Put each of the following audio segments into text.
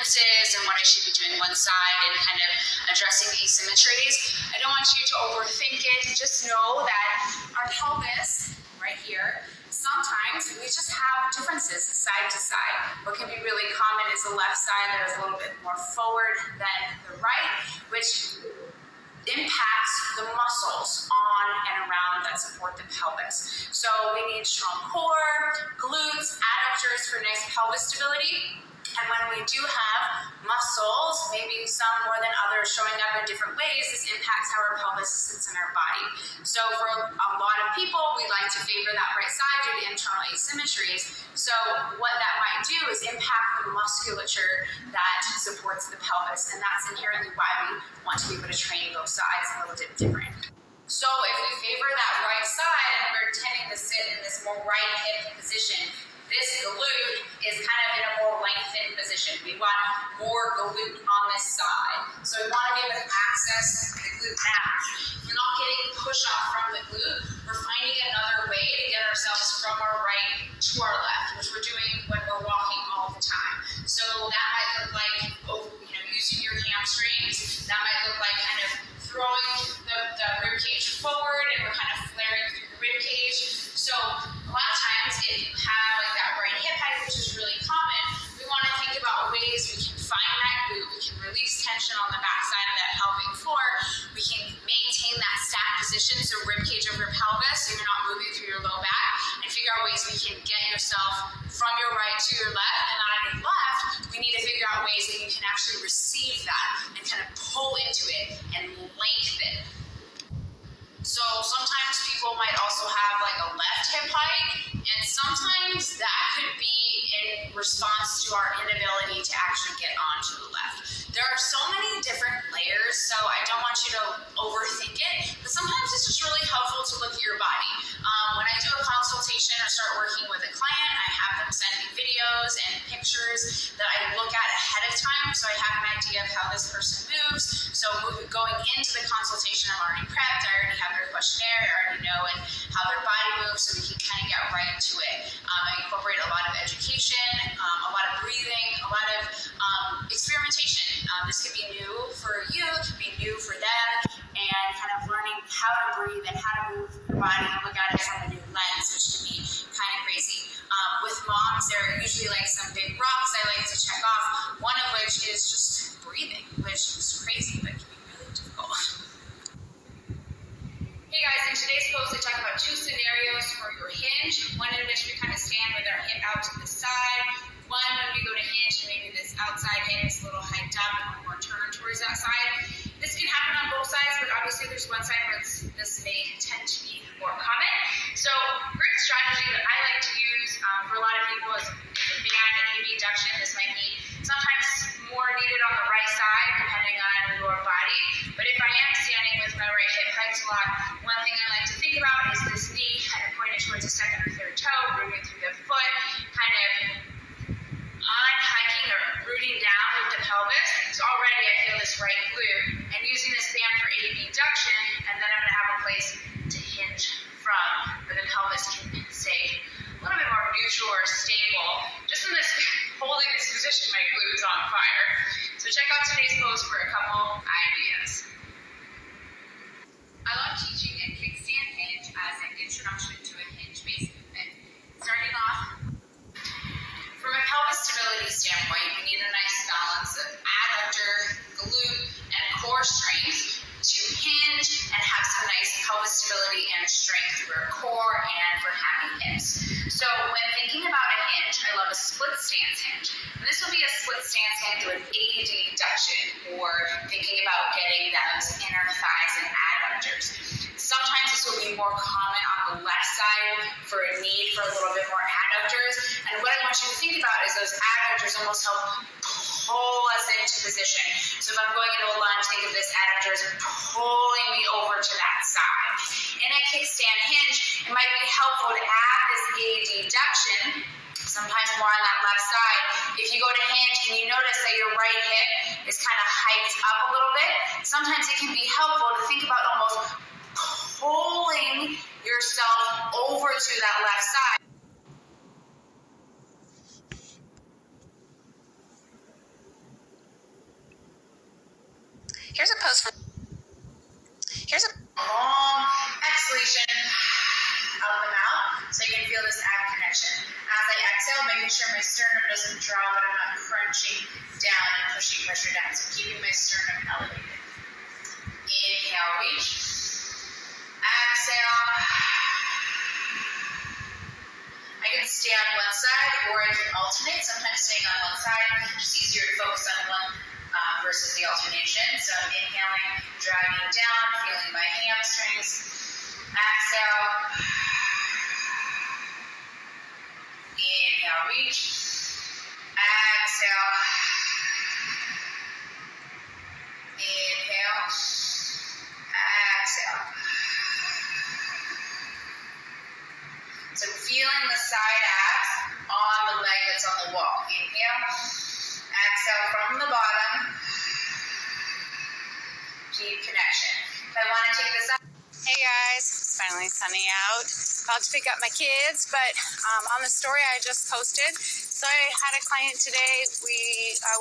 differences and what I should be doing one side and kind of addressing asymmetries. I don't want you to overthink it. Just know that our pelvis right here, sometimes we just have differences side to side. What can be really common is the left side that is a little bit more forward than the right, which impacts the muscles on and around that support the pelvis. So we need strong core, glutes, adductors for nice pelvis stability. And when we do have muscles, maybe some more than others showing up in different ways, this impacts how our pelvis sits in our body. So for a lot of people, we like to favor that right side due to internal asymmetries. So what that might do is impact the musculature that supports the pelvis. And that's inherently why we want to be able to train both sides a little bit different. So if we favor that right side and we're tending to sit in this more right hip position, this glute is kind of in a more lengthened position. We want more glute on this side. So we want to be able to access the glute now. We're not getting push off from the glute. We're finding another way to get ourselves from our right to our left, which we're doing when we're walking all the time. So that might look like using your hamstrings. That might look like kind of throwing the rib cage forward and we're kind of flaring through the rib cage. So a lot of times if you have like that right hip height, which is really common, we want to think about ways we can find that glute, we can release tension on the back side of that pelvic floor, we can maintain that stacked position, so rib cage over pelvis, so you're not moving through your low back, and figure out ways we can get yourself from your right to your left, and on your left, we need to figure out ways that you can actually receive that and kind of pull into it and lengthen. So sometimes people might also have like a left hip hike, and sometimes that could be in response to our inability to actually get onto the left. There are so many different layers, so I don't want you to overthink it, but sometimes it's just really helpful to look at your body. When I do a consultation or start working with a client, I have them send me videos and pictures that I look at ahead of time, so I have an idea of how this person moves. So going into the consultation, I'm already prepped, I already have their questionnaire, I already know how their body moves, so we can kind of get right to it. I incorporate a lot of education, a lot of breathing, a lot of experimentation. This could be new for you, it could be new for them, and kind of learning how to breathe and how to move your body and look at it from a new lens, which can be kind of crazy. With moms, there are usually like some big rocks I like to check off, one of which is just breathing, which is crazy, but can be really difficult. Hey guys, in today's post I talk about two scenarios for your hinge, one in which we kind of stand with our hip out to the side, one when we go to hinge and maybe this outside hip is a little hiked up and we're more turned towards that side. This can happen on both sides, but obviously there's one side where this may tend to be more common. So great strategy that I like to use for a lot of people is band and abduction. This might be sometimes more needed on the right side depending on your body. But if I am standing with my right hip hiked a lot, one thing I like to think about is this knee kind of pointed towards the second or third toe, moving through the foot, kind of hiking or rooting down with the pelvis. So already I feel this right glute, and using this band for abduction, and then I'm going to have a place to hinge from where the pelvis can stay a little bit more neutral or stable. Just in this holding this position, my glute's on fire. So check out today's post for a couple ideas. I love teaching a kickstand hinge as an introduction to a hinge-based movement. Starting off, from a pelvis stability standpoint, we need a nice balance of adductor, glute, and core strength to hinge and have some nice pelvis stability and strength for core and for happy hips. So when thinking about a hinge, I love a split stance hinge. And this will be a split stance hinge with abduction, or thinking about getting those inner thighs and adductors. Sometimes this will be more common on the left side for a need for a little bit more adductors. And what I want you to think about is those adductors almost help pull us into position. So if I'm going into a lunge, think of this adductor as pulling me over to that side. In a kickstand hinge, it might be helpful to add this abduction, sometimes more on that left side. If you go to hinge and you notice that your right hip is kind of hiked up a little bit, sometimes it can be helpful to think about almost pulling yourself over to that left side. Here's a pose for, here's a long exhalation out of the mouth, so you can feel this ab connection. As I exhale, making sure my sternum doesn't drop, but I'm not crunching down and pushing pressure down. So keeping my sternum elevated. Inhale, reach. Exhale. I can stay on one side, or I can alternate. Sometimes staying on one side, just easier to focus on one versus the alternation. So I'm inhaling, dragging down, feeling my hamstrings. Exhale. Inhale, reach. Exhale. Inhale. Exhale. So feeling the side abs on the leg that's on the wall. Inhale. Exhale from the bottom. Deep connection. If I want to take this up. Hey guys, it's finally sunny out. About to pick up my kids, but on the story I just posted, so I had a client today. We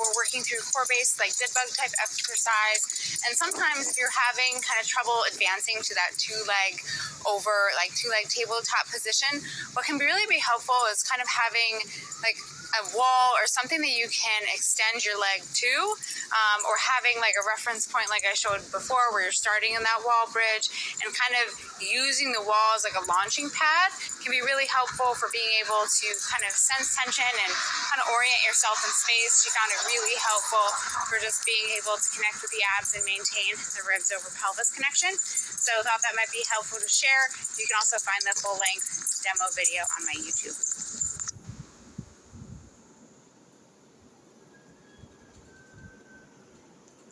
were working through core base, like dead bug type exercise, and sometimes if you're having kind of trouble advancing to that two-leg tabletop position, what can really be helpful is kind of having like a wall or something that you can extend your leg to, or having like a reference point like I showed before where you're starting in that wall bridge, and kind of using the wall as like a launching pad can be really helpful for being able to kind of sense tension and kind of orient yourself in space. She found it really helpful for just being able to connect with the abs and maintain the ribs over pelvis connection. So I thought that might be helpful to share. You can also find the full length demo video on my YouTube.